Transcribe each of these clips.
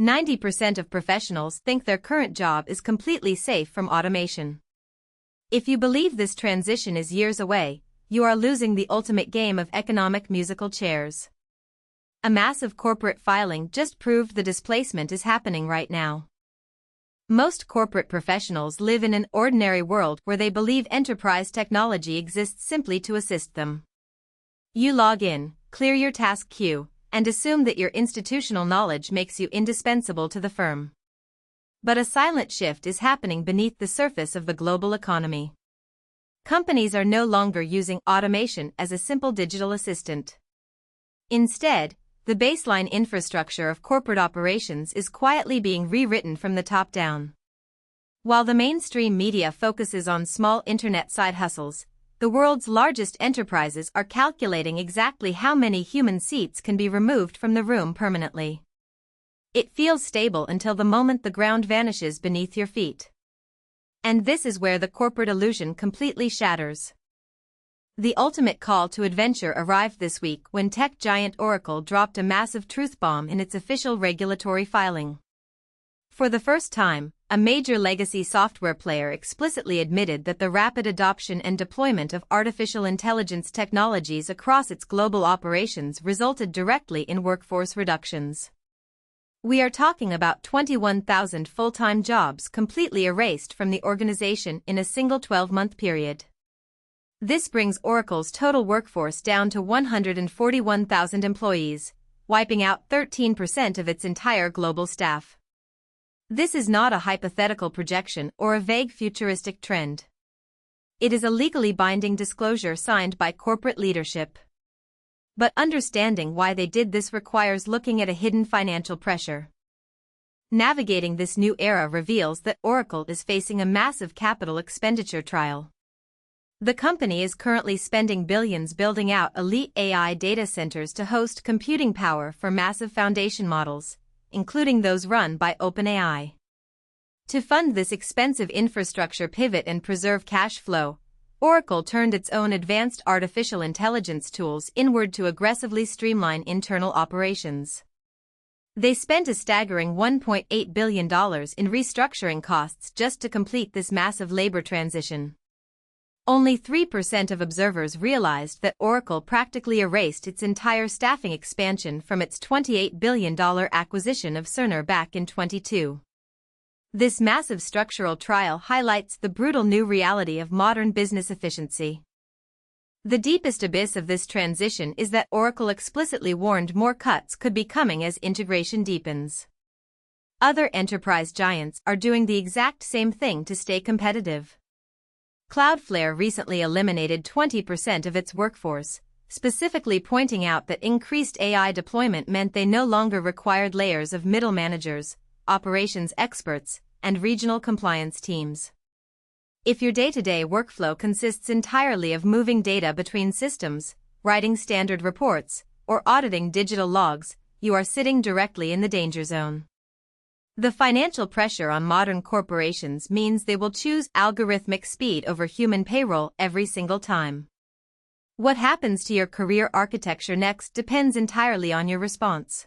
90% of professionals think their current job is completely safe from automation. If you believe this transition is years away, you are losing the ultimate game of economic musical chairs. A massive corporate filing just proved the displacement is happening right now. Most corporate professionals live in an ordinary world where they believe enterprise technology exists simply to assist them. You log in, clear your task queue, and assume that your institutional knowledge makes you indispensable to the firm. But a silent shift is happening beneath the surface of the global economy. Companies are no longer using automation as a simple digital assistant. Instead, the baseline infrastructure of corporate operations is quietly being rewritten from the top down. While the mainstream media focuses on small internet side hustles, the world's largest enterprises are calculating exactly how many human seats can be removed from the room permanently. It feels stable until the moment the ground vanishes beneath your feet. And this is where the corporate illusion completely shatters. The ultimate call to adventure arrived this week when tech giant Oracle dropped a massive truth bomb in its official regulatory filing. For the first time, a major legacy software player explicitly admitted that the rapid adoption and deployment of artificial intelligence technologies across its global operations resulted directly in workforce reductions. We are talking about 21,000 full-time jobs completely erased from the organization in a single 12-month period. This brings Oracle's total workforce down to 141,000 employees, wiping out 13% of its entire global staff. This is not a hypothetical projection or a vague futuristic trend. It is a legally binding disclosure signed by corporate leadership. But understanding why they did this requires looking at a hidden financial pressure. Navigating this new era reveals that Oracle is facing a massive capital expenditure trial. The company is currently spending billions building out elite AI data centers to host computing power for massive foundation models, including those run by OpenAI. To fund this expensive infrastructure pivot and preserve cash flow, Oracle turned its own advanced artificial intelligence tools inward to aggressively streamline internal operations. They spent a staggering $1.8 billion in restructuring costs just to complete this massive labor transition. Only 3% of observers realized that Oracle practically erased its entire staffing expansion from its $28 billion acquisition of Cerner back in 2022. This massive structural trial highlights the brutal new reality of modern business efficiency. The deepest abyss of this transition is that Oracle explicitly warned more cuts could be coming as integration deepens. Other enterprise giants are doing the exact same thing to stay competitive. Cloudflare recently eliminated 20% of its workforce, specifically pointing out that increased AI deployment meant they no longer required layers of middle managers, operations experts, and regional compliance teams. If your day-to-day workflow consists entirely of moving data between systems, writing standard reports, or auditing digital logs, you are sitting directly in the danger zone. The financial pressure on modern corporations means they will choose algorithmic speed over human payroll every single time. What happens to your career architecture next depends entirely on your response.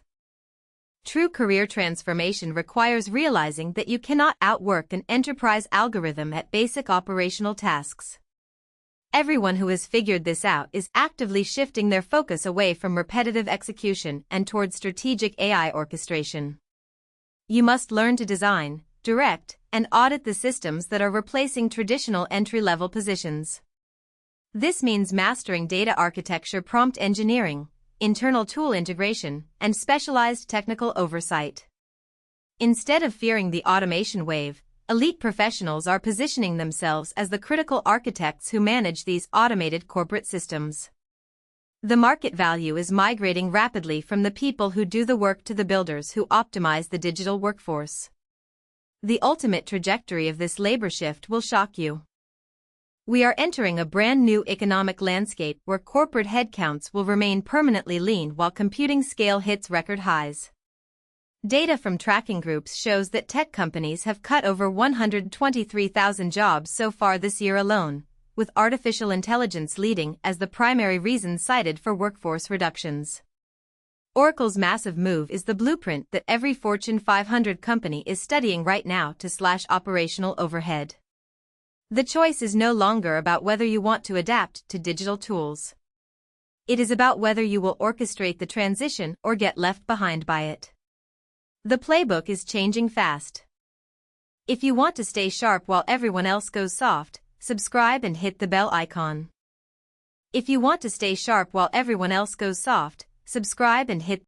True career transformation requires realizing that you cannot outwork an enterprise algorithm at basic operational tasks. Everyone who has figured this out is actively shifting their focus away from repetitive execution and toward strategic AI orchestration. You must learn to design, direct, and audit the systems that are replacing traditional entry-level positions. This means mastering data architecture, prompt engineering, internal tool integration, and specialized technical oversight. Instead of fearing the automation wave, elite professionals are positioning themselves as the critical architects who manage these automated corporate systems. The market value is migrating rapidly from the people who do the work to the builders who optimize the digital workforce. The ultimate trajectory of this labor shift will shock you. We are entering a brand new economic landscape where corporate headcounts will remain permanently lean while computing scale hits record highs. Data from tracking groups shows that tech companies have cut over 123,000 jobs so far this year alone, with artificial intelligence leading as the primary reason cited for workforce reductions. Oracle's massive move is the blueprint that every Fortune 500 company is studying right now to slash operational overhead. The choice is no longer about whether you want to adapt to digital tools. It is about whether you will orchestrate the transition or get left behind by it. The playbook is changing fast. If you want to stay sharp while everyone else goes soft, subscribe and hit the bell icon. If you want to stay sharp while everyone else goes soft, subscribe and hit